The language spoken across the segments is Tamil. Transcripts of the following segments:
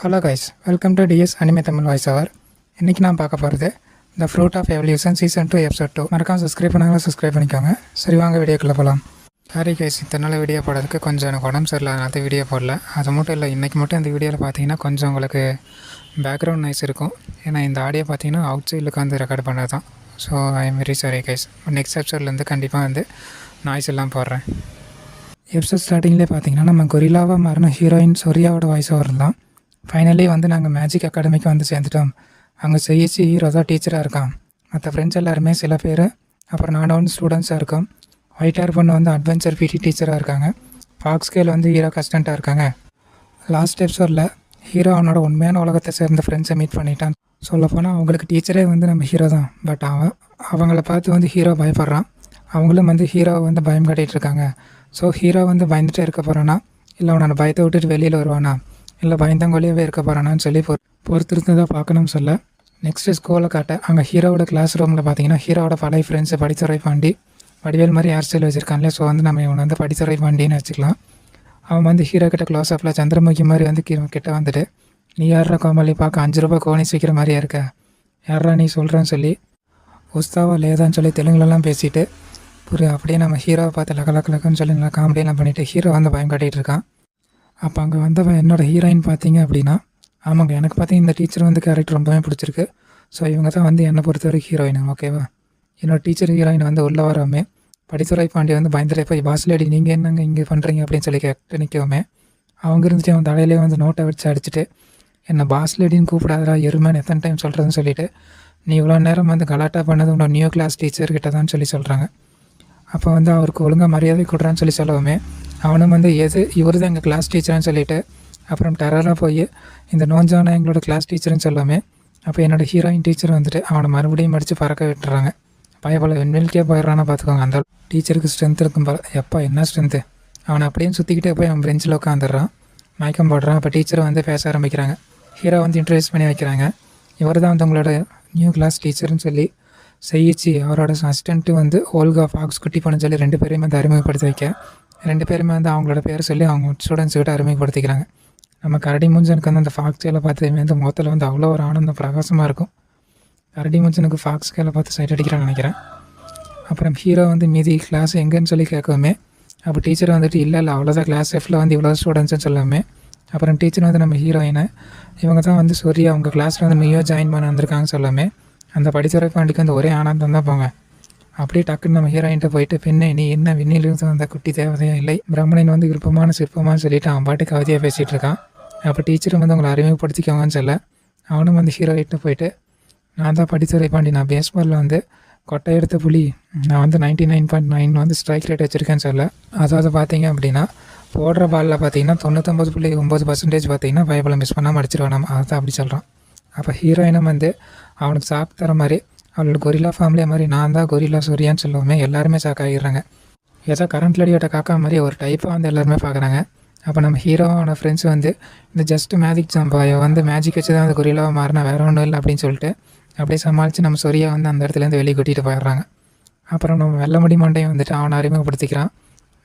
Hello guys, welcome to TS anime Tamil voice over. இன்றைக்கி நான் பார்க்க போகிறது the fruit of evolution season 2 episode 2. மறக்காம சப்ஸ்கிரைப் பண்ணாங்க, சப்ஸ்கிரைப் பண்ணிக்கோங்க. சரி, வாங்க வீடியோக்குள்ளே போகலாம். சாரி கைஸ், இத்தனை நாள் வீடியோ போடுறதுக்கு கொஞ்சம் எனக்கு உடம்பு சரியில்லை, அதனால வீடியோ போடல. அது மட்டும் இல்லை, இன்றைக்கி மட்டும் இந்த வீடியோவில் பார்த்தீங்கன்னா கொஞ்சம் உங்களுக்கு பேக்ரவுண்ட் நாய்ஸ் இருக்கும். ஏன்னா இந்த ஆடியோ பார்த்தீங்கன்னா அவுட் சைடில் உட்காந்து ரெக்கார்ட் பண்ணது தான். So I am very sorry guys. Next எபிசோட்லேருந்து கண்டிப்பாக வந்து நாய்ஸ் எல்லாம் போடுறேன். எபிசோட் ஸ்டார்டிங்லேயே பார்த்தீங்கன்னா நம்ம கொரில்லாவாக மாறின ஹீரோயின் சொரியாவோட வாய்ஸ் ஓவர் தான். ஃபைனலி வந்து நாங்கள் மேஜிக் அகாடமிக்கு வந்து சேர்ந்துட்டோம். அங்கே செய்யிச்சு ஹீரோ தான் டீச்சராக இருக்கான். மற்ற ஃப்ரெண்ட்ஸ் எல்லாருமே சில பேர், அப்புறம் நான் வந்து ஸ்டூடெண்ட்ஸாக இருக்கோம். ஒயிட் ஹேர் பொண்ணு வந்து அட்வென்ச்சர் பிடி டீச்சராக இருக்காங்க. ஃபாக்ஸ் கேல் வந்து ஹீரோ கஸ்டண்ட்டாக இருக்காங்க. லாஸ்ட் எபிசோடில் ஹீரோ அவனோட உண்மையான உலகத்தை சேர்ந்த ஃப்ரெண்ட்ஸை மீட் பண்ணிட்டான். சொல்லப்போனால் அவங்களுக்கு டீச்சரே வந்து நம்ம ஹீரோ தான். பட் அவங்கள பார்த்து வந்து ஹீரோ பயப்படுறான். அவங்களும் வந்து ஹீரோவை வந்து பயம் காட்டிகிட்டு இருக்காங்க. ஸோ ஹீரோ வந்து பயந்துகிட்டே இருக்க போகிறானா, இல்லை அவனோட பயத்தை விட்டுட்டு வெளியில் வருவானா, இல்லை பயந்தங்கொழியவே இருக்க போகிறானான்னு சொல்லி பொறுத்திருந்து தான் பார்க்கணும்னு சொல்ல. நெக்ஸ்ட்டு ஸ்கூலில் காட்ட அங்கே ஹீரோவோட கிளாஸ் ரூமில் பார்த்தீங்கன்னா ஹீரோவோட பழைய ஃப்ரெண்ட்ஸு படித்துறை பாண்டி, வடிவேல் மாதிரி ஹேர் ஸ்டைல் வச்சுருக்கான்லே. ஸோ வந்து நம்ம இவனை வந்து படித்துறை பாண்டின்னு வச்சுக்கலாம். அவன் வந்து ஹீரோ கிட்ட க்ளோஸ் அப்பில் சந்திரமுகி மாதிரி வந்து கிட்ட வந்துட்டு, நீ யாரா கோமாளி, பார்க்க 5 ரூபா கோணிஸ் வைக்கிற மாதிரியா இருக்க, யாரா நீ சொல்கிறேன்னு சொல்லி உஸ்தாவா லேதான்னு சொல்லி தெலுங்குலலாம் பேசிட்டு அப்படியே நம்ம ஹீரோவை பார்த்து லக்கன்னு சொல்லி நல்லா காமெடியெல்லாம் பண்ணிவிட்டு ஹீரோ வந்து பயம் காட்டிகிட்டு இருக்கான். அப்போ அங்கே வந்தவன் என்னோடய ஹீரோயின் பார்த்தீங்க அப்படின்னா, ஆமாங்க, எனக்கு பார்த்தீங்க இந்த டீச்சர் வந்து கேரக்டர் ரொம்பவே பிடிச்சிருக்கு. ஸோ இவங்க தான் வந்து என்னை பொறுத்த வரைக்கும் ஹீரோயின். ஓகேவா, என்னோடய டீச்சர் ஹீரோயின் வந்து உள்ள வரவுமே படித்துறை பாண்டி வந்து பயந்துட்டே போய் பாஸ்லேடி நீங்கள் என்னங்க இங்கே பண்ணுறீங்க அப்படின்னு சொல்லி கேட்டு நிற்கவுமே அவங்க இருந்துட்டு அவன் தலையிலே வந்து நோட்டை வச்சு அடிச்சுட்டு, என்னை பாஸ்லேடின்னு கூப்பிடாதா எருமைன்னு எத்தனை டைம் சொல்கிறதுன்னு சொல்லிவிட்டு, நீ இவ்வளோ நேரம் வந்து கலாட்டா பண்ணது உன்னோட நியூ கிளாஸ் டீச்சர்கிட்ட தான் சொல்லி சொல்கிறாங்க. அப்போ வந்து அவருக்கு ஒழுங்காக மரியாதை கொடுறான்னு சொல்லி சொல்லவுமே அவனும் வந்து இவர் தான் எங்கள் கிளாஸ் டீச்சர்னு சொல்லிவிட்டு அப்புறம் டெரராக போய் இந்த நோஞ்சான எங்களோட கிளாஸ் டீச்சர்னு சொல்லாமே. அப்போ என்னோடய ஹீரோயின் டீச்சர் வந்துட்டு அவனை மறுபடியும் மடித்து பறக்க விட்டுறாங்க. பயப்பட வெண்வெளிக்கே போயிடுறான்னா பார்த்துக்கோங்க. அந்த டீச்சருக்கு ஸ்ட்ரென்த் இருக்கும் போல. எப்பா என்ன ஸ்ட்ரென்த்து, அவனை அப்படியே சுற்றிக்கிட்டே போய் அவன் பெஞ்சில் உட்காந்துடுறான், மயக்கம் போடுறான். அப்போ டீச்சரை வந்து பேச ஆரம்பிக்கிறாங்க. ஹீரோ வந்து இன்ட்ரடியூஸ் பண்ணி வைக்கிறாங்க. இவர் தான் வந்து உங்களோட நியூ கிளாஸ் டீச்சர்னு சொல்லி செய்யிச்சு அவரோட அசிஸ்டண்ட்டு வந்து ஓல்கா ஃபாக்ஸ் குட்டி பண்ண சொல்லி 2 பேரையுமே வந்து அறிமுகப்படுத்தி வைக்க, 2 பேருமே வந்து அவங்களோட பேர் சொல்லி அவங்க ஸ்டூடெண்ட்ஸ்கிட்ட அறிமுகப்படுத்திக்கிறாங்க. நம்ம கரடி முஞ்சனுக்கு வந்து அந்த ஃபாக்ஸ் கேலை பார்த்து வந்து முகத்தில் வந்து அவ்வளோ ஒரு ஆனந்தம் பிரகாசமாக இருக்கும். கரடி முஞ்சனுக்கு ஃபாக்ஸ் கேலை பார்த்து சைட் அடிக்கிறான்னு நினைக்கிறேன். அப்புறம் ஹீரோ வந்து மீதி கிளாஸ் எங்கேன்னு சொல்லி கேட்கவுமே அப்போ டீச்சர் வந்துட்டு இல்லை அவ்வளோதான் கிளாஸ் எஃப்பில் வந்து இவ்வளோ ஸ்டூடெண்ட்ஸ்னு சொல்லாமே. அப்புறம் டீச்சர் வந்து நம்ம ஹீரோயினை இவங்க தான் வந்து சொல்லி அவங்க கிளாஸில் வந்து நியூவாக ஜாயின் பண்ண வந்திருக்காங்கன்னு சொல்லாமே. அந்த படித்துறை பாண்டிக்கு வந்து ஒரே ஆனந்தம் தான் போங்க. அப்படியே டக்குன்னு நம்ம ஹீரோயின்ட்ட போயிட்டு, பெண்ணே நீ என்ன விண்ணிலிருந்து வந்த குட்டி தேவதையா இல்லை, பிரம்மணின் வந்து விருப்பமான சிற்பமானு சொல்லிட்டு அவன் பாட்டுக்கு கவிதையாக பேசிகிட்டு இருக்கான். அப்போ டீச்சரும் வந்து அவங்களை அறிமுகப்படுத்திக்கோங்கன்னு சொல்ல அவனும் வந்து ஹீரோயிட்ட போயிட்டு, நான் தான் படித்துறை பாண்டி, நான் பேஸ்பாலில் வந்து கொட்டை எடுத்த புலி, நான் வந்து 99.9 வந்து ஸ்ட்ரைக் ரேட் வச்சுருக்கேன்னு சொல்ல. அதாவது பார்த்தீங்க அப்படின்னா போடுற பாலில் பார்த்தீங்கன்னா 99.9% பார்த்தீங்கன்னா பயபலை மிஸ் பண்ணாமல் அடிச்சிருவான். நம்ம அதை தான் அப்படி சொல்கிறான். அப்போ ஹீரோயினும் வந்து அவனுக்கு சாப்பிட்டு தர மாதிரி அவளோட கொரில்லா ஃபேமிலியை மாதிரி நான் தான் கொரில்லா சொரியான்னு சொல்லுவோமே எல்லாருமே ஷாக் ஆகிடுறாங்க. ஏதோ கரண்ட் லடியோட காக்கா மாதிரி ஒரு டைப்பாக வந்து எல்லாருமே பார்க்குறாங்க. அப்போ நம்ம ஹீரோவோட ஃப்ரெண்ட்ஸ் வந்து இந்த ஜஸ்ட் மேஜிக் சம்பாயோ வந்து மேஜிக் வச்சு தான் அந்த கொரில்லாவை மாறினா வேறு ஒன்றும் இல்லை அப்படின்னு சொல்லிட்டு அப்படியே சமாளித்து நம்ம சொரியா வந்து அந்த இடத்துலேருந்து வெளியே கூட்டிகிட்டு போயிடுறாங்க. அப்புறம் நம்ம வெள்ள முடி மண்டையும் வந்துட்டு அவனை அறிமுகப்படுத்திக்கிறான்.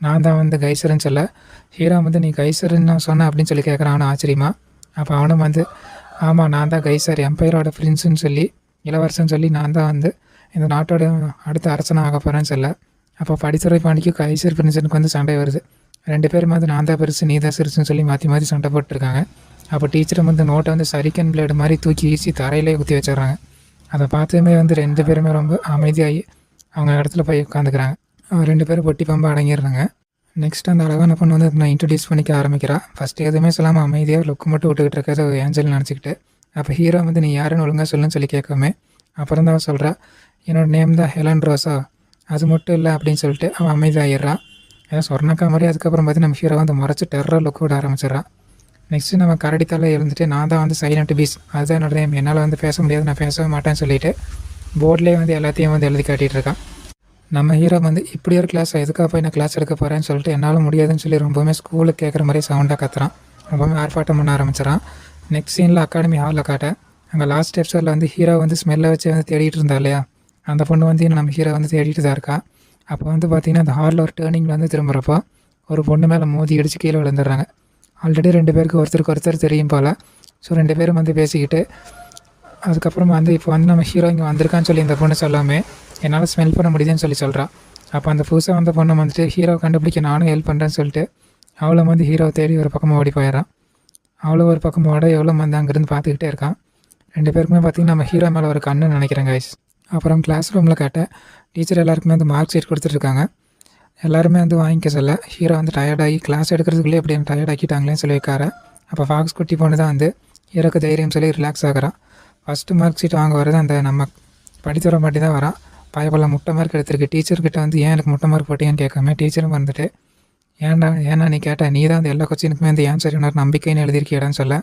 நான் தான் வந்து கைசருன்னு சொல்ல ஹீரோ வந்து நீ கைசருன்னு நான் சொன்னேன் அப்படின்னு சொல்லி கேட்குறான் அவனை ஆச்சரியமா. அப்போ அவனும் வந்து ஆமாம் நான் தான் கைசர், எம்பையரோட பிரின்ஸுன்னு சொல்லி இளவரசன் சொல்லி நான் தான் வந்து இந்த நாட்டோட அடுத்த அரசனாக ஆக போகிறேன்னு சொல்ல. அப்போ படித்துறை பாண்டிக்கு கைசர் பிரின்ஸனுக்கு வந்து சண்டை வருது. 2 பேரும் வந்து நான் தான் பெருசு நீ தான் சிறுசுன்னு சொல்லி மாற்றி சண்டை போட்டுருக்காங்க. அப்போ டீச்சரும் வந்து நோட்டை வந்து சரிக்கன் பிளேடு மாதிரி தூக்கி வீசி தரையிலே குத்தி வச்சிடுறாங்க. அதை பார்த்துமே வந்து 2 பேருமே ரொம்ப அமைதியாகி அவங்க இடத்துல போய் உட்காந்துக்கிறாங்க. 2 பேரும் பொட்டி பம்பா அடங்கிடுறாங்க. நெக்ஸ்ட் அந்த அழகான பொண்ணு வந்து நான் இன்ட்ரடியூஸ் பண்ணிக்க ஆரம்பிக்கிறா. ஃபஸ்ட்டு எதுவுமே சொல்லாமல் அமைதியாக லுக்கு மட்டும் விட்டுக்கிட்டு இருக்கிறத ஏஞ்சல் நினச்சிக்கிட்டு. அப்போ ஹீரோ வந்து நீ யாருன்னு ஒழுங்காக சொல்லுன்னு சொல்லி கேட்காமே அப்புறம் தான் சொல்கிறா, என்னோடய நேம் தான் ஹெலன் ரோஸா, அது மட்டும் இல்லை அப்படின்னு சொல்லிட்டு அவன் அமைதியாகிடுறான். ஏதோ சொர்ணக்கா மாதிரி. அதுக்கப்புறம் பார்த்து நம்ம ஹீரோ வந்து முறைச்சி டெரராக லுக்கு விட ஆரம்பிச்சிடறான். நெக்ஸ்ட்டு நம்ம கரடித்தால இருந்துட்டு நான் தான் வந்து சைலண்ட் பீஸ், அதுதான் என்னோட நேம், என்னால் வந்து பேச முடியாது, நான் பேசவே மாட்டேன்னு சொல்லிட்டு போர்ட்லேயே வந்து எல்லாத்தையும் வந்து எழுதி காட்டிகிட்டு இருக்கான். நம்ம ஹீரோ வந்து இப்படி ஒரு கிளாஸ் எதுக்காக போய் நான் கிளாஸ் எடுக்க போகிறேன்னு சொல்லிட்டு என்னால் முடியாதுன்னு சொல்லி ரொம்பவுமே ஸ்கூலுக்கு கேட்குற மாதிரி சவுண்டாக கத்துறான். ரொம்பவுமே ஆர்ப்பாட்டம் பண்ண ஆரம்பிச்சிடறான். நெக்ஸ்ட் சீனில் அகாடமி ஹாலில் காட்ட அங்கே லாஸ்ட் எபிசோடில் வந்து ஹீரோ வந்து ஸ்மெல்லை வச்சு வந்து தேடிட்டு இருந்தா இல்லையா, அந்த பொண்ணு வந்து நம்ம ஹீரோ வந்து தேடிட்டு தான் இருக்கா. அப்போ வந்து பார்த்திங்கன்னா அந்த ஹாலில் ஒரு டேர்னிங்கில் வந்து திரும்புகிறப்போ ஒரு பொண்ணு மேலே மோதி அடித்து கீழே விழுந்துடுறாங்க. ஆல்ரெடி 2 பேருக்கு ஒருத்தருக்கு ஒருத்தர் தெரியும் போல். ஸோ 2 பேரும் வந்து பேசிக்கிட்டு அதுக்கப்புறமா வந்து இப்போ வந்து நம்ம ஹீரோ இங்கே வந்திருக்கான்னு சொல்லி இந்த பொண்ணு சொல்லாமே என்னால் ஸ்மெல் பண்ண முடியுதுன்னு சொல்கிறா. அப்போ அந்த புதுசாக வந்த பொண்ணு வந்துட்டு ஹீரோ கண்டுபிடிக்க நானும் ஹெல்ப் பண்ணுறேன்னு சொல்லிட்டு அவளை வந்து ஹீரோ தேடி ஒரு பக்கமாக ஓடி போயிடறான். அவ்வளோ ஒரு பக்கம் ஓட எவ்வளோ வந்து அங்கேருந்து பார்த்துக்கிட்டே இருக்கான். 2 பேருக்குமே பார்த்திங்கன்னா நம்ம ஹீரோ மேலே ஒரு கண்ணுன்னு நினைக்கிறேன் கைஸ். அப்புறம் கிளாஸ் ரூமில் கேட்டேன் டீச்சர் எல்லாருக்குமே வந்து மார்க் ஷீட் கொடுத்துட்ருக்காங்க. எல்லாருமே வந்து வாங்கிக்க சொல்ல ஹீரோ வந்து டயர்டாகி கிளாஸ் எடுக்கிறதுக்குள்ளே எப்படி டயர்டாக்கிட்டாங்களேன்னு சொல்லி வைக்கார. அப்போ ஃபாக்ஸ் குட்டி பொண்ணு தான் வந்து ஹீரோக்கு தைரியம் சொல்லி ரிலாக்ஸ் ஆகிறான். ஃபஸ்ட்டு மார்க் ஷீட் வாங்க வரது அந்த நம்ம படித்துற மாட்டி தான் வரான். பயப்பட முட்டை மார்க் எடுத்திருக்கு. டீச்சர்கிட்ட வந்து ஏன் எனக்கு முட்டை மார்க் போட்டீங்கன்னு கேட்காம டீச்சரும் வந்துட்டு ஏன்னா நீ கேட்ட நீ தான் அந்த எல்லா கொஸ்டினுக்குமே வந்து ஏன் சரி நம்பிக்கைன்னு எழுதியிருக்கேடான்னு சொல்ல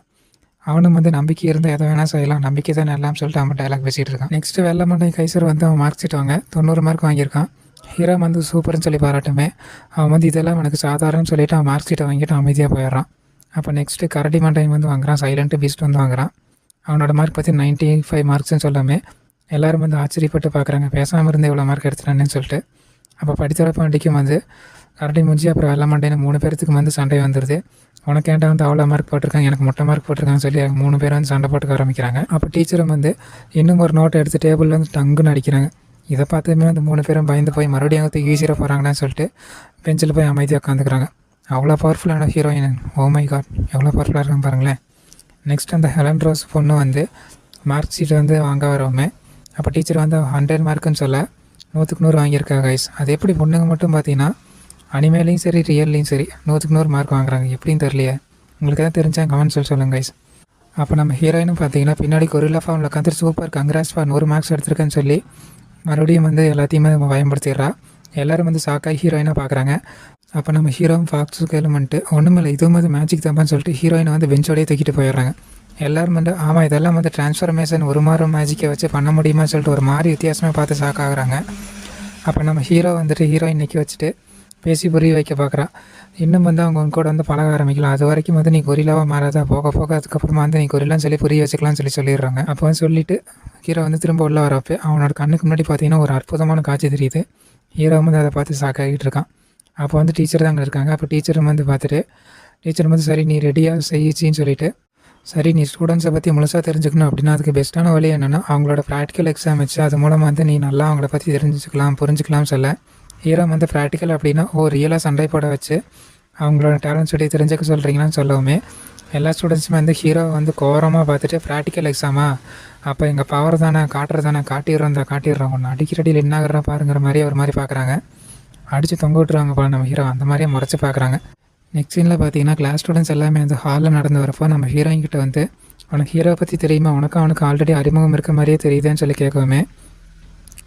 அவனும் வந்து நம்பிக்கை இருந்தால் எதை வேணால் செய்யலாம், நம்பிக்கை தான் எல்லாம் சொல்லிட்டு அவன் டைலாக் பேசிகிட்டு இருக்கான். நெக்ஸ்ட்டு வெள்ளமண்டை கைசர் வந்து அவன் மார்க் ஷீட் வாங்க 90 மார்க் வாங்கியிருக்கான். ஹீரோ வந்து சூப்பர்னு சொல்லி பாராட்டுமே அவன் வந்து இதெல்லாம் எனக்கு சாதாரணன்னு சொல்லிவிட்டு அவன் மார்க் ஷீட்டை வாங்கிட்டு அமைதியாக போயிடுறான். அப்போ நெக்ஸ்ட்டு கரடி மண்டை வந்து வாங்குறான். சைலண்ட்டு பீஸ்ட் வந்து வாங்குறான். அவனோட மார்க் பற்றி 95 மார்க்ஸ்ன்னு சொல்லாமே எல்லோரும் வந்து ஆச்சரியப்பட்டு பார்க்குறாங்க, பேசாமல் இருந்து எவ்வளோ மார்க் எடுத்துட்டானேன்னு சொல்லிட்டு. அப்போ படித்துறப்ப வண்டிக்கும் வந்து கரடி முடிஞ்சு அப்புறம் வெள்ளமண்டைன்னு 3 பேர்த்துக்கு வந்து சண்டை வந்துடுது. உனக்கு ஏன்டா வந்து அவ்வளோ மார்க் போட்டிருக்காங்க, எனக்கு முட்டை மார்க் போட்டிருக்காங்கன்னு சொல்லி 3 பேர் வந்து சண்டை போட்டுக்க ஆரம்பிக்கிறாங்க. அப்போ டீச்சரும் வந்து இன்னும் ஒரு நோட்டை எடுத்து டேபிளில் வந்து டங்குன்னு அடிக்கிறாங்க. இதை பார்த்துமே வந்து 3 பேரும் பயந்து போய் மறுபடியும் வந்து ஈஸியாக போகிறாங்கன்னு சொல்லிட்டு பெஞ்சில் போய் அமைதியாக உட்காந்துக்கிறாங்க. அவ்வளோ பவர்ஃபுல்லான ஹீரோயின். ஓ மை காட், எவ்வளோ பவர்ஃபுல்லாக இருக்காங்க பாருங்களேன். நெக்ஸ்ட் அந்த ஹெலன் ரோஸ் பொண்ணு வந்து மார்க் ஷீட் வந்து வாங்க வரவுமே அப்போ டீச்சர் வந்து 100 மார்க்குன்னு சொல்ல 100க்கு 100 வாங்கியிருக்காங்க கைஸ். அது எப்படி பொண்ணுங்க மட்டும் பார்த்தீங்கன்னா அனிமேலையும் சரி ரியல்லையும் சரி 100க்கு 100 மார்க் வாங்குறாங்க எப்படின்னு தெரியலையே. உங்களுக்கு எதாவது தெரிஞ்சால் கமெண்ட் சொல்லுங்கள் கைஸ். அப்போ நம்ம ஹீரோயினும் பார்த்தீங்கன்னா பின்னாடி கொரில்லா ஃபார்மில் உட்காந்து சூப்பர் கங்க்ராட்ஸ் ஃபார் 100 மார்க்ஸ் எடுத்திருக்கேன்னு சொல்லி மறுபடியும் வந்து எல்லாத்தையுமே பயன்படுத்திடுறா. எல்லோரும் வந்து சாக்காக ஹீரோயினாக பார்க்குறாங்க. அப்போ நம்ம ஹீரோவும் ஃபாக்ஸு கேளுமென்ட்டு ஒன்றுமில்லை இதுவும் வந்து மேஜிக் தான்பான்னு சொல்லிட்டு ஹீரோயினை வந்து பெஞ்சோடையே தூக்கிட்டு போயிடுறாங்க. எல்லோரும் வந்து ஆமாம் இதெல்லாம் வந்து டிரான்ஸ்ஃபர்மேஷன் ஒரு மாதிரி மேஜிக்கை வச்சு பண்ண முடியுமா சொல்லிட்டு ஒரு மாதிரி வித்தியாசமாக பார்த்து ஷாக்காகிறாங்க. அப்போ நம்ம ஹீரோ வந்துட்டு ஹீரோயின் நிற்க வச்சுட்டு பேசி புரிய வைக்க பார்க்குறான். இன்னும் வந்து அவங்க கூட வந்து பழக ஆரம்பிக்கலாம். அது வரைக்கும் வந்து நீ கொரில்லாவாக மாறாதா, போக போக அதுக்கப்புறமா வந்து நீ கொரில்லான்னு சொல்லி புரிய வச்சுக்கலாம்னு சொல்லிடுறாங்க. அப்போ வந்து சொல்லிவிட்டு ஹீரோ வந்து திரும்ப உள்ள வரப்போ அவனோட கண்ணுக்கு முன்னாடி பார்த்தீங்கன்னா ஒரு அற்புதமான காட்சி தெரியுது. ஹீரோ வந்து அதை பார்த்து ஷாக்காகிட்டு இருக்கான். அப்போ வந்து டீச்சர் தான் அங்கே இருக்காங்க. அப்போ டீச்சரும் வந்து பார்த்துட்டு டீச்சர் வந்து சரி நீ ரெடியாக செய்யிச்சின்னு சொல்லிவிட்டு சரி நீ ஸ்டூடெண்ட்ஸை பற்றி முழுசாக தெரிஞ்சுக்கணும் அப்படின்னா அதுக்கு பெஸ்ட்டான வழி என்னென்னா அவங்களோட ப்ராக்டிக்கல் எக்ஸாம் வச்சு அது மூலமாக வந்து நீ நல்லா அவங்கள பற்றி தெரிஞ்சுக்கலாம் புரிஞ்சுக்கலாம் சொல்ல ஹீரோ வந்து ப்ராக்டிக்கல் அப்படின்னா ரியலாக சண்டை போட வச்சு அவங்களோட டேலண்ட்ஸ் பற்றி தெரிஞ்சுக்க சொல்கிறீங்களான்னு சொல்லவுமே எல்லா ஸ்டூடெண்ட்ஸுமே வந்து ஹீரோவை வந்து கோரமாக பார்த்துட்டு ப்ராக்டிக்கல் எக்ஸாமா அப்போ எங்கள் பவர் தானே காட்டிடுறோம் ஒன்று அடிக்கிறடியில் என்ன ஆகிறா பாருங்கிற மாதிரி ஒரு மாதிரி பார்க்குறாங்க. அடித்து தொங்க விட்டுருவாங்க போல நம்ம ஹீரோ அந்த மாதிரியே முறைச்சி பார்க்குறாங்க. நெக்ஸ்ட் சீனில் பார்த்தீங்கன்னா கிளாஸ் ஸ்டூடெண்ட்ஸ் எல்லாமே வந்து ஹாலில் நடந்து வரப்போ நம்ம ஹீரோயின் கிட்ட வந்து உனக்கு ஹீரோவை பற்றி தெரியுமா, அவனுக்கு ஆல்ரெடி அறிமுகம் இருக்க மாதிரியே தெரியுதுன்னு சொல்லி கேட்கவுமே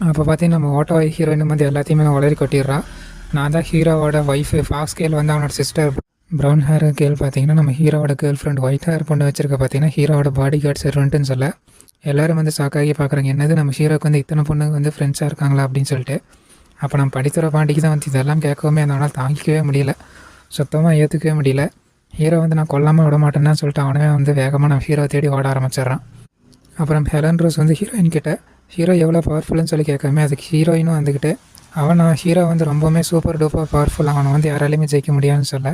அப்போ பார்த்தீங்கன்னா நம்ம ஓட்டோ ஹீரோயின் வந்து எல்லாத்தையுமே உளறி கொட்டிடுறான். நான் தான் ஹீரோவோட ஒய்ஃபு. ஃபாக்ஸ் கேள் வந்து அவனோட சிஸ்டர். ப்ரௌன் ஹேர் கேள் பார்த்தீங்கன்னா நம்ம ஹீரோவோட கேர்ள் ஃப்ரெண்ட். ஒயிட் ஹேர் பொண்ணு வச்சிருக்க பார்த்தீங்கன்னா ஹீரோவோட பாடி கார்டு சர்வெண்ட்டுன்னு சொல்ல எல்லோரும் வந்து ஷாக்காகி பார்க்குறாங்க. என்னது நம்ம ஹீரோக்கு வந்து இத்தனை பொண்ணுங்க வந்து ஃப்ரெண்ட்ஸாக இருக்காங்களா அப்படின்னு சொல்லிட்டு. அப்போ நம்ம படித்துற பாண்டிக்கு தான் வந்து இதெல்லாம் கேட்கவுமே அதனால் தாங்கிக்கவே முடியல, சுத்தமாக ஏற்றுக்கவே முடியல. ஹீரோ வந்து நான் கொல்லாமல் விட மாட்டேன்னு சொல்லிட்டு அவனே வந்து வேகமாக நம்ம ஹீரோ தேடி ஓட ஆரம்பிச்சிட்றான். அப்புறம் ஹெலன் ரோஸ் வந்து ஹீரோயின் கிட்ட ஹீரோ எவ்வளோ பவர்ஃபுல்லுன்னு சொல்லி கேட்காம அதுக்கு ஹீரோயினும் வந்துக்கிட்டு ஹீரோ வந்து ரொம்பவுமே சூப்பர் டூப்பர் பவர்ஃபுல், அவனை வந்து யாராலையுமே ஜெயிக்க முடியாதுன்னு சொல்ல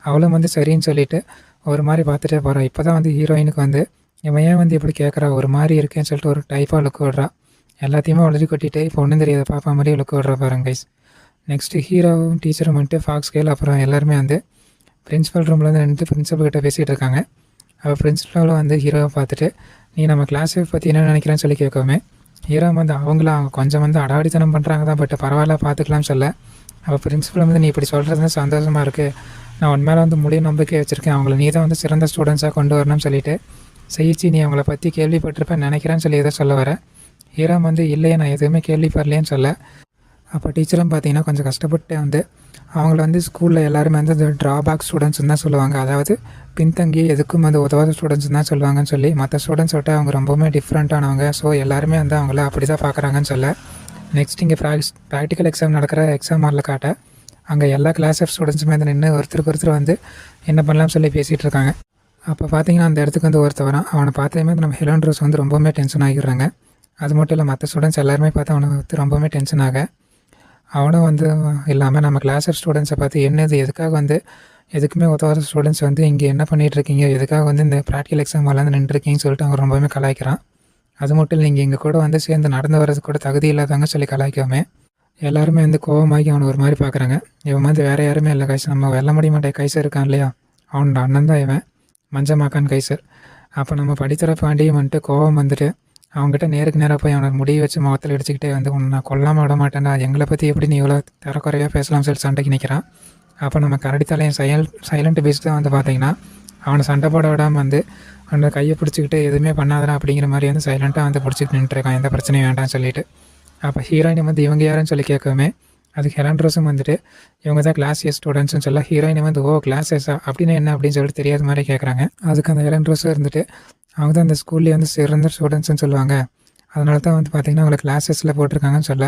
அவளும் வந்து சரின்னு சொல்லிவிட்டு ஒரு மாதிரி பார்த்துட்டே போகிறான். இப்போ தான் வந்து ஹீரோயினுக்கு வந்து இவன் ஏன் வந்து இப்படி கேட்குறா ஒரு மாதிரி இருக்கேன்னு சொல்லிட்டு ஒரு டைப்பாக லுக்கு விடுறா. எல்லாத்தையுமே உளறி கொட்டிட்டு இப்போ ஒன்றும் தெரியாத பாப்பா மாதிரி லுக்கு விடுறா பாருங்க கைஸ். நெக்ஸ்ட்டு ஹீரோவும் டீச்சரும் வந்துட்டு ஃபாக்ஸ் கேள் அப்புறம் எல்லாருமே வந்து பிரின்ஸிபல் ரூமில் வந்து நின்று பிரின்ஸிபல் கிட்ட பேசிகிட்டு இருக்காங்க. அப்போ பிரின்ஸிபலும் வந்து ஹீரோவை பார்த்துட்டு நீ நம்ம கிளாஸை பற்றி என்ன நினைக்கிறேன்னு சொல்லி கேட்கவுமே ஹீரோ வந்து அவங்க கொஞ்சம் வந்து அடாவடித்தனம் பண்ணுறாங்க தான், பட் பரவாயில்ல பார்த்துக்கலாம்னு சொல்ல அப்போ பிரின்ஸிபல் வந்து நீ இப்படி சொல்கிறது சந்தோஷமாக இருக்குது, நான் உன் மேலே வந்து முடிய நம்பிக்கை வச்சுருக்கேன், அவங்கள நீ தான் வந்து சிறந்த ஸ்டூடெண்ட்ஸாக கொண்டு வரணும்னு சொல்லிட்டு செய்யிச்சு நீ அவங்கள பற்றி கேள்விப்பட்டிருப்பேன் நினைக்கிறேன்னு சொல்லி எதை சொல்ல வர ஹீரோ வந்து இல்லையே நான் எதுவுமே கேள்விப்படலேன்னு சொல்ல அப்போ டீச்சரும் பார்த்தீங்கன்னா கொஞ்சம் கஷ்டப்பட்டு வந்து அவங்கள வந்து ஸ்கூலில் எல்லாருமே வந்து இந்த ட்ராபேக் ஸ்டூடெண்ட்ஸ்னு தான் சொல்லுவாங்க, அதாவது பின்தங்கி எதுக்கும் வந்து உதவாத ஸ்டூடெண்ட்ஸ் தான் சொல்லுவாங்கன்னு சொல்லி மற்ற ஸ்டூடெண்ட்ஸ் விட்டு அவங்க ரொம்பவுமே டிஃப்ரெண்ட்டானவங்க, ஸோ எல்லாருமே வந்து அவங்கள அப்படி தான் பார்க்குறாங்கன்னு சொல்ல நெக்ஸ்ட் இங்கே ப்ராக்டிக்கல் எக்ஸாம் நடக்கிற எக்ஸாம் ஹாலில் காட்ட அங்கே எல்லா கிளாஸ் ஆஃப் ஸ்டூடெண்ட்ஸுமே வந்து நின்று ஒருத்தருக்கு வந்து என்ன பண்ணலாம்னு சொல்லி பேசிகிட்டு இருக்காங்க. அப்போ பார்த்தீங்கன்னா அந்த இடத்துக்கு வந்து ஒருத்தர் வரான். அவனை பார்த்ததுமே நம்ம ஹெலன் ரோஸ் வந்து ரொம்பவுமே டென்ஷன் ஆகிடுறாங்க. அது மட்டும் இல்லை மற்ற ஸ்டூடெண்ட்ஸ் எல்லாருமே பார்த்து அவனை வந்து ரொம்பவுமே டென்ஷன் ஆக அவனும் வந்து இல்லாமல் நம்ம கிளாஸ் ஆஃப் ஸ்டூடெண்ட்ஸை பார்த்து என்னது எதுக்காக வந்து எதுக்குமே ஒருத்தவர ஸ்டூடெண்ட்ஸ் வந்து இங்கே என்ன பண்ணிகிட்டு இருக்கீங்க, எதுக்காக வந்து இந்த ப்ராக்டிகல் எக்ஸாம் வரலான்னு நின்றுருக்கீங்கன்னு சொல்லிட்டு அவன் ரொம்பவே கலாய்க்கிறான். அது மட்டும் இல்லை, நீங்கள் எங்கள் கூட வந்து சேர்ந்து நடந்து வர்றது கூட தகுதி இல்லாதவங்க சொல்லி கலாய்க்காம எல்லாருமே வந்து கோவமாகி அவனை ஒரு மாதிரி பார்க்குறாங்க. இவன் வந்து வேறு யாருமே இல்லை கைஸ், நம்ம வெல்ல முடிய மாட்டேன் கைசர் இருக்கான் இல்லையா, அவனோட அண்ணன் தான் இவன், மஞ்சமாக்கான் கைசர். அப்போ நம்ம படித்தர பாண்டியும் வந்துட்டு கோவம் வந்துட்டு அவங்ககிட்ட நேருக்கு நேராக போய் அவனை முடிய வச்சு முகத்தில் அடிச்சுக்கிட்டே வந்து உன்னை நான் கொல்லாமல் விட மாட்டேன்டா, எங்களை பற்றி எப்படி நீ இவ்வளோ தரக்குறையாக பேசலாம்னு சொல்லி சண்டைக்கு நிற்கிறான். அப்போ நம்ம கரடித்தாலையும் சைலண்ட் பேஸ் தான் வந்து பார்த்திங்கன்னா அவனை சண்டை போட விடாமல் வந்து அவனை கையை பிடிச்சிக்கிட்டு எதுவுமே பண்ணாதடா அப்படிங்கிற மாதிரி வந்து சைலண்ட்டாக வந்து பிடிச்சிட்டு நின்றுருக்கான், எந்த பிரச்சனையும் வேண்டாம்னு சொல்லிட்டு. அப்போ ஹீரோயினை வந்து இவங்க யாருன்னு சொல்லி கேட்கவுமே அதுக்கு ஹெலன் ரோஸும் வந்துட்டு இவங்க தான் கிளாஸ் ஏ ஸ்டூடெண்ட்ஸ்னு சொல்ல ஹீரோயினை வந்து ஓ கிளாஸ் ஏஸா அப்படின்னு என்ன அப்படின்னு சொல்லிட்டு தெரியாத மாதிரி கேட்குறாங்க. அதுக்கு அந்த ஹெலன் ரோஸும் இருந்துட்டு அவங்க தான் அந்த ஸ்கூல்லேயே வந்து சிறந்த ஸ்டூடெண்ட்ஸ்னு சொல்லுவாங்க, அதனால தான் வந்து பார்த்திங்கன்னா அவங்களை கிளாஸஸில் போட்டிருக்காங்கன்னு சொல்ல.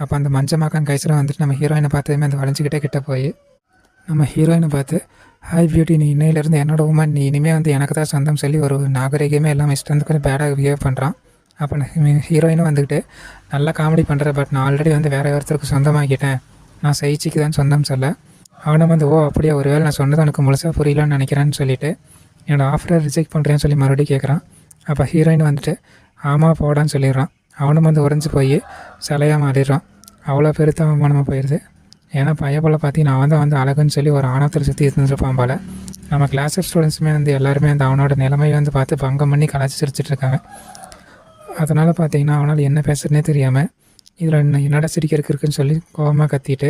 அப்போ அந்த மஞ்சமாக்கான் கைசரை வந்துட்டு நம்ம ஹீரோயினை பார்த்ததுமே அந்த வளைஞ்சிக்கிட்டே கிட்ட போய் நம்ம ஹீரோயினை பார்த்து ஹாய் பியூட்டி, நீ இன்னையிலேருந்து என்னோட உமன், நீ இனிமேல் வந்து எனக்கு தான் சொந்தம் சொல்லி ஒரு நாகரிகமே எல்லாம் இஷ்டம் கொஞ்சம் பேடாக பிஹேவ் பண்ணுறான். அப்போ ஹீரோயினும் வந்துக்கிட்டு நல்லா காமெடி பண்ணுற, பட் நான் ஆல்ரெடி வந்து வேறு ஒருத்தருக்கு சொந்தமாக்கிட்டேன், நான் சைச்சிக்கு தான் சொந்தம் சொல்ல. அவனை வந்து ஓ அப்படியே ஒரு வேளை நான் சொன்னது எனக்கு முழுசாக புரியலன்னு நினைக்கிறேன்னு சொல்லிட்டு என்னோடய ஆஃபரை ரிஜெக்ட் பண்ணுறேன்னு சொல்லி மறுபடியும் கேட்குறான். அப்போ ஹீரோயின் வந்துட்டு ஆமாம் போடான்னு சொல்லிடுறான். அவனும் வந்து உறைஞ்சி போய் சிலையாக மாறிடுறான். அவ்வளோ பெருத்த அவமானமாக போயிடுது. ஏன்னா பையப்போல் பார்த்தி நான் வந்து அழகுன்னு சொல்லி ஒரு ஆணத்தில் சுற்றி இருந்துருப்பான் போல். நம்ம கிளாஸ் ஸ்டூடெண்ட்ஸுமே வந்து எல்லாருமே அந்த அவனோட நிலைமையை வந்து பார்த்து பங்கம் பண்ணி கலாச்சி சிரிச்சிட்ருக்காங்க. அதனால் பார்த்திங்கன்னா அவனால் என்ன பேசுறதுனே தெரியாமல் இதில் என்னடா சிரிக்கிறதுக்கு இருக்குன்னு சொல்லி கோபமாக கத்திட்டு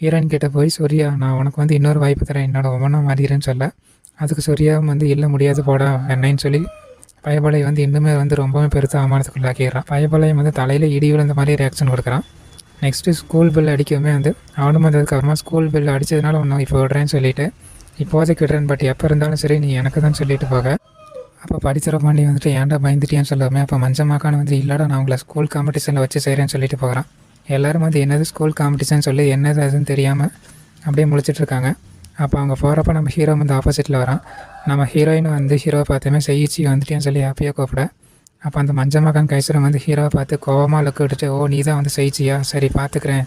ஹீரோயின் கிட்டே போய் சொரியா நான் உனக்கு வந்து இன்னொரு வாய்ப்பு தரேன், என்னோட ஒவ்வொன்றா மாறிடுறேன்னு சொல்ல. அதுக்கு சொரியா வந்து இல்லை முடியாது போடா என்னன்னு சொல்லி பயபலையை வந்து இன்னுமே வந்து ரொம்பவே பெருத்த அவமானத்துக்குள்ளாக்கிடுறான். பயபலையும் வந்து தலையில் இடி விழுந்த மாதிரி ரியாக்ஷன் கொடுக்குறான். நெக்ஸ்ட்டு ஸ்கூல் பில் அடிக்கவுமே வந்து அவனும் வந்ததுக்கப்புறமா ஸ்கூல் பில் அடித்ததுனால ஒன்றும் இப்போ விடுறேன்னு சொல்லிவிட்டு இப்போதைக்கு விடுறேன், பட் எப்போ இருந்தாலும் சரி நீ எனக்கு தான் சொல்லிட்டு போக. அப்போ படித்தர பாண்டி வந்துட்டு ஏன்டா பயந்துட்டியான்னு சொல்லாமே. அப்போ மஞ்சமாக்கான வந்து இல்லைடா நான் உங்களை ஸ்கூல் காம்படிஷனில் வச்சு செய்கிறேன்னு சொல்லிட்டு போகிறான். எல்லோரும் வந்து என்னது ஸ்கூல் காம்படிஷன் சொல்லி என்னது அதுன்னு தெரியாமல் அப்படியே முழிச்சிட்ருக்காங்க. அப்போ அவங்க போகிறப்ப நம்ம ஹீரோ வந்து ஆப்போசிட்டில் வரான். நம்ம ஹீரோயின் வந்து ஹீரோவை பார்த்துமே செய்யிச்சு வந்துட்டேன்னு சொல்லி ஹாப்பியாக கூப்பிட. அப்போ அந்த மஞ்சமாக்கான் கைசரம் வந்து ஹீரோவை பார்த்து கோவமாக லுக்கு விட்டுட்டு ஓ நீ தான் வந்து செய்யிச்சியா, சரி பார்த்துக்கிறேன்,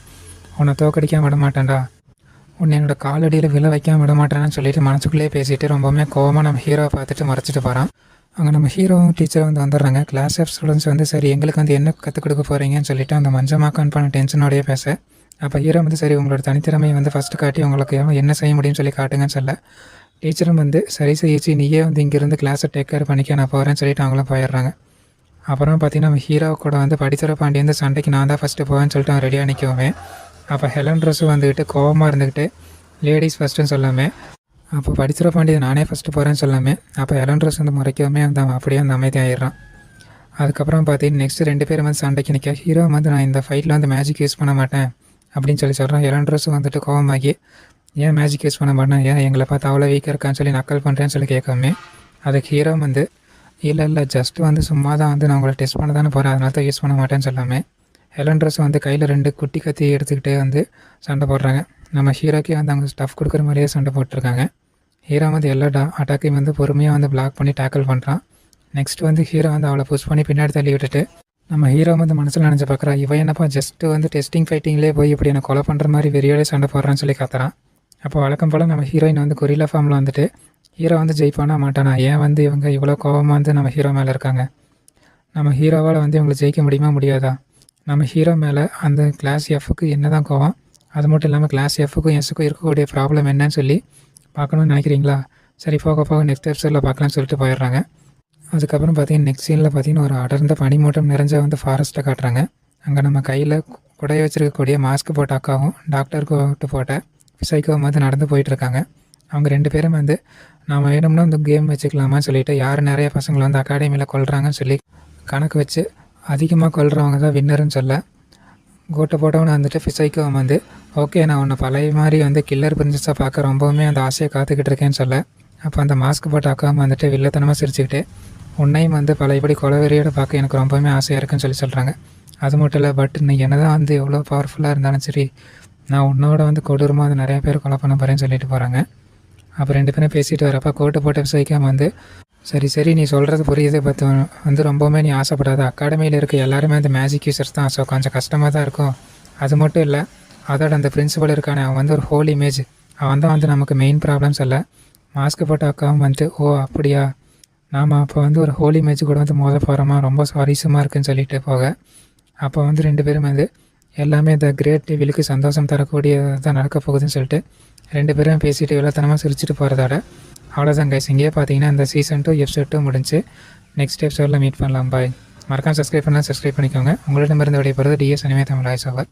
உன்னை தோக்கடிக்காமல் விட மாட்டேன்டா, உன்னை என்னோடய காலடியில் விழ வைக்காமல் விட மாட்டேன்னு சொல்லிட்டு மனசுக்குள்ளேயே பேசிட்டு ரொம்பவுமே கோவமாக நம்ம ஹீரோவை பார்த்துட்டு மறைச்சிட்டு போகிறான். அங்கே நம்ம ஹீரோவும் டீச்சரும் வந்து வந்துடுறாங்க. கிளாஸ் ஆஃப் ஸ்டூடெண்ட்ஸ் வந்து சரி எங்களுக்கு வந்து என்ன கற்றுக் கொடுக்க போகிறீங்கன்னு சொல்லிட்டு அந்த மஞ்சமாக்கான் பண்ண டென்ஷனோடையே பேச. அப்போ ஹீரோ வந்து சரி உங்களோட தனித்திறமையை வந்து ஃபஸ்ட்டு காட்டி உங்களுக்கு என்ன செய்ய முடியும்னு சொல்லி காட்டுங்கன்னு சொல்ல. டீச்சரும் வந்து சரி செய்யிச்சு நீயே வந்து இங்கேருந்து கிளாஸை டேக் கேர் பண்ணிக்க நான் போகிறேன்னு சொல்லிட்டு அவங்களும் போயிடுறாங்க. அப்புறம் பார்த்திங்கன்னா நம்ம ஹீரோ கூட வந்து படித்தர பாண்டி வந்து சண்டைக்கு நான் தான் ஃபஸ்ட்டு போவேன்னு சொல்லிட்டு அவன் ரெடியாக நிற்கவுமே. அப்போ ஹெலன் ரோஸும் வந்துக்கிட்டு கோவமாக இருந்துக்கிட்டு லேடிஸ் ஃபஸ்ட்டுன்னு சொல்லாமல் அப்போ படித்தர பாண்டி நானே ஃபஸ்ட்டு போகிறேன்னு சொல்லாமல் அப்போ ஹெலன் ரோஸ் வந்து முறைக்கவுமே அந்த அப்படியே அந்த அமைதி ஆகிடுறான். அதுக்கப்புறம் பார்த்தீங்கன்னா நெக்ஸ்ட்டு 2 பேரும் வந்து சண்டைக்கு நிற்க ஹீரோ வந்து நான் இந்த ஃபைட்டில் வந்து மேஜிக் யூஸ் பண்ண மாட்டேன் அப்படின்னு சொல்கிறான். ஹெலன் ரோஸும் வந்துட்டு கோவமாகி ஏன் மேஜிக் யூஸ் பண்ண மாட்டேன், ஏன் எங்களை பார்த்து அவ்வளோ வீக்காக இருக்கான்னு சொல்லி நக்கல் பண்ணுறேன்னு சொல்லி கேட்காமே. அதுக்கு ஹீரோ வந்து இல்லை ஜஸ்ட்டு வந்து சும்மா தான் வந்து நான் உங்களை டெஸ்ட் பண்ண தானே போகிறேன், அதனால தான் யூஸ் பண்ண மாட்டேன்னு சொல்லாமல் ஹெலன் ரோஸ் வந்து கையில் 2 குட்டி கத்தி எடுத்துக்கிட்டே வந்து சண்டை போடுறாங்க. நம்ம ஹீரோக்கே வந்து அவங்க ஸ்டஃப் கொடுக்குற மாதிரியே சண்டை போட்டிருக்காங்க. ஹீரோ வந்து எல்லா அட்டாக்கையும் வந்து பொறுமையாக வந்து பிளாக் பண்ணி டேக்கிள் பண்ணுறான். நெக்ஸ்ட் வந்து ஹீரோ வந்து அவளை புஷ் பண்ணி பின்னாடி தள்ளி விட்டுட்டு நம்ம ஹீரோ வந்து மனசில் நினச்சி பார்க்குறா இவன் என்னப்பா ஜஸ்ட்டு வந்து டெஸ்டிங் ஃபைட்டிங்லேயே போய் இப்படி என்னை கொலை பண்ணுற மாதிரி வெறியோடே சண்டை போடுறான்னு சொல்லி கத்துறான். அப்போ வழக்கம் போல் நம்ம ஹீரோயின் வந்து கொரில்லா ஃபார்மில் வந்துட்டு ஹீரோ வந்து ஜெயிப்பானா மாட்டானா, ஏன் வந்து இவங்க இவ்வளோ கோபமாக வந்து நம்ம ஹீரோ மேலே இருக்காங்க, நம்ம ஹீரோவால் வந்து இவங்களை ஜெயிக்க முடியுமா முடியாதா, நம்ம ஹீரோ மேலே அந்த கிளாஸ் எஃப்க்கு என்ன தான் கோவம், அது மட்டும் இல்லாமல் கிளாஸ் எஃப்க்கும் எஸ்ஸுக்கும் இருக்கக்கூடிய ப்ராப்ளம் என்னன்னு சொல்லி பார்க்கணும்னு நினைக்கிறீங்களா, சரி போக போக நெக்ஸ்ட் எபிசோடில் பார்க்கலான்னு சொல்லிட்டு போயிடுறாங்க. அதுக்கப்புறம் பார்த்தீங்கன்னா நெக்ஸ்ட் சீனில் பார்த்தீங்கன்னா ஒரு அடர்ந்த பனிமூட்டம் நிறைஞ்ச வந்து ஃபாரஸ்ட்டை காட்டுறாங்க. அங்கே நம்ம கையில் குடைய வச்சுருக்கக்கூடிய மாஸ்க் போட்ட அக்காவும் டாக்டருக்கு விட்டு போட்ட சைக்கோவும் வந்து நடந்து போயிட்டுருக்காங்க. அவங்க 2 பேரும் வந்து நான் வேணும்னா இந்த கேம் வச்சுக்கலாமான்னு சொல்லிவிட்டு யார் நிறைய பசங்களை வந்து அகாடமியில் கொள்கிறாங்கன்னு சொல்லி கணக்கு வச்சு அதிகமாக கொள்கிறவங்க தான் வின்னருன்னு சொல்ல கோட்டை போட்டவனை வந்துட்டு ஃபிசைக்கோ வந்து ஓகே நான் உன்னை பழைய மாதிரி வந்து கில்லர் பிரின்சஸாக பார்க்க ரொம்பவுமே அந்த ஆசையை காத்துக்கிட்டு இருக்கேன்னு சொல்ல. அப்போ அந்த மாஸ்க் போட்ட அக்காவும் வந்துட்டு வில்லத்தனமாக சிரிச்சுக்கிட்டு உன்னையும் வந்து பழையபடி கொலவெறியோடு பார்க்க எனக்கு ரொம்பவுமே ஆசையாக இருக்குன்னு சொல்கிறாங்க. அது மட்டும் இல்லை பட் நீ என்ன தான் வந்து எவ்வளோ பவர்ஃபுல்லாக இருந்தாலும் சரி நான் உன்னோட வந்து கொடூரமாக வந்து நிறையா பேர் கொலை பண்ண போகிறேன்னு சொல்லிட்டு போகிறாங்க. அப்போ 2 பேரும் பேசிட்டு வரப்போ கோட்டை போட்ட விசைக்காம வந்து சரி நீ சொல்கிறது புரியுது, பட் வந்து ரொம்பவுமே நீ ஆசைப்படாத, அகாடமியில் இருக்க எல்லாருமே அந்த மேஜிக் யூசர்ஸ் தான், ஸோ கொஞ்சம் கஷ்டமாக தான் இருக்கும். அது மட்டும் இல்லை அதோட அந்த பிரின்சிபல் இருக்கானே அவன் வந்து ஒரு ஹோல் இமேஜ், அவன் தான் வந்து நமக்கு மெயின் ப்ராப்ளம்ஸ் இல்லை. மாஸ்க் போட்ட அக்காவும் வந்துட்டு ஓ அப்படியா, நாம் அப்போ வந்து ஒரு ஹோலி மேட்ச் கூட வந்து மோத போகிறோமா, ரொம்ப சுவாரஸ்யமாக இருக்குன்னு சொல்லிட்டு போக, அப்போ வந்து 2 பேரும் வந்து எல்லாமே இந்த கிரேட் ரிவீலுக்கு சந்தோஷம் தரக்கூடியதான் நடக்க போகுதுன்னு சொல்லிட்டு 2 பேரும் பேசிட்டு விளத்தனமாக சிரிச்சிட்டு போகிறதோட அவ்வளோதான் கைஸ். இங்கேயே பார்த்தீங்கன்னா இந்த சீசன் 2 எபிசோட் 2 முடிஞ்சு. நெக்ஸ்ட் எபிசோடில் மீட் பண்ணலாம். பாய். மறக்காம சப்ஸ்கிரைப் பண்ணிக்கோங்க. உங்களிடமிருந்து விடைபெறுவது TS anime Tamil voice over.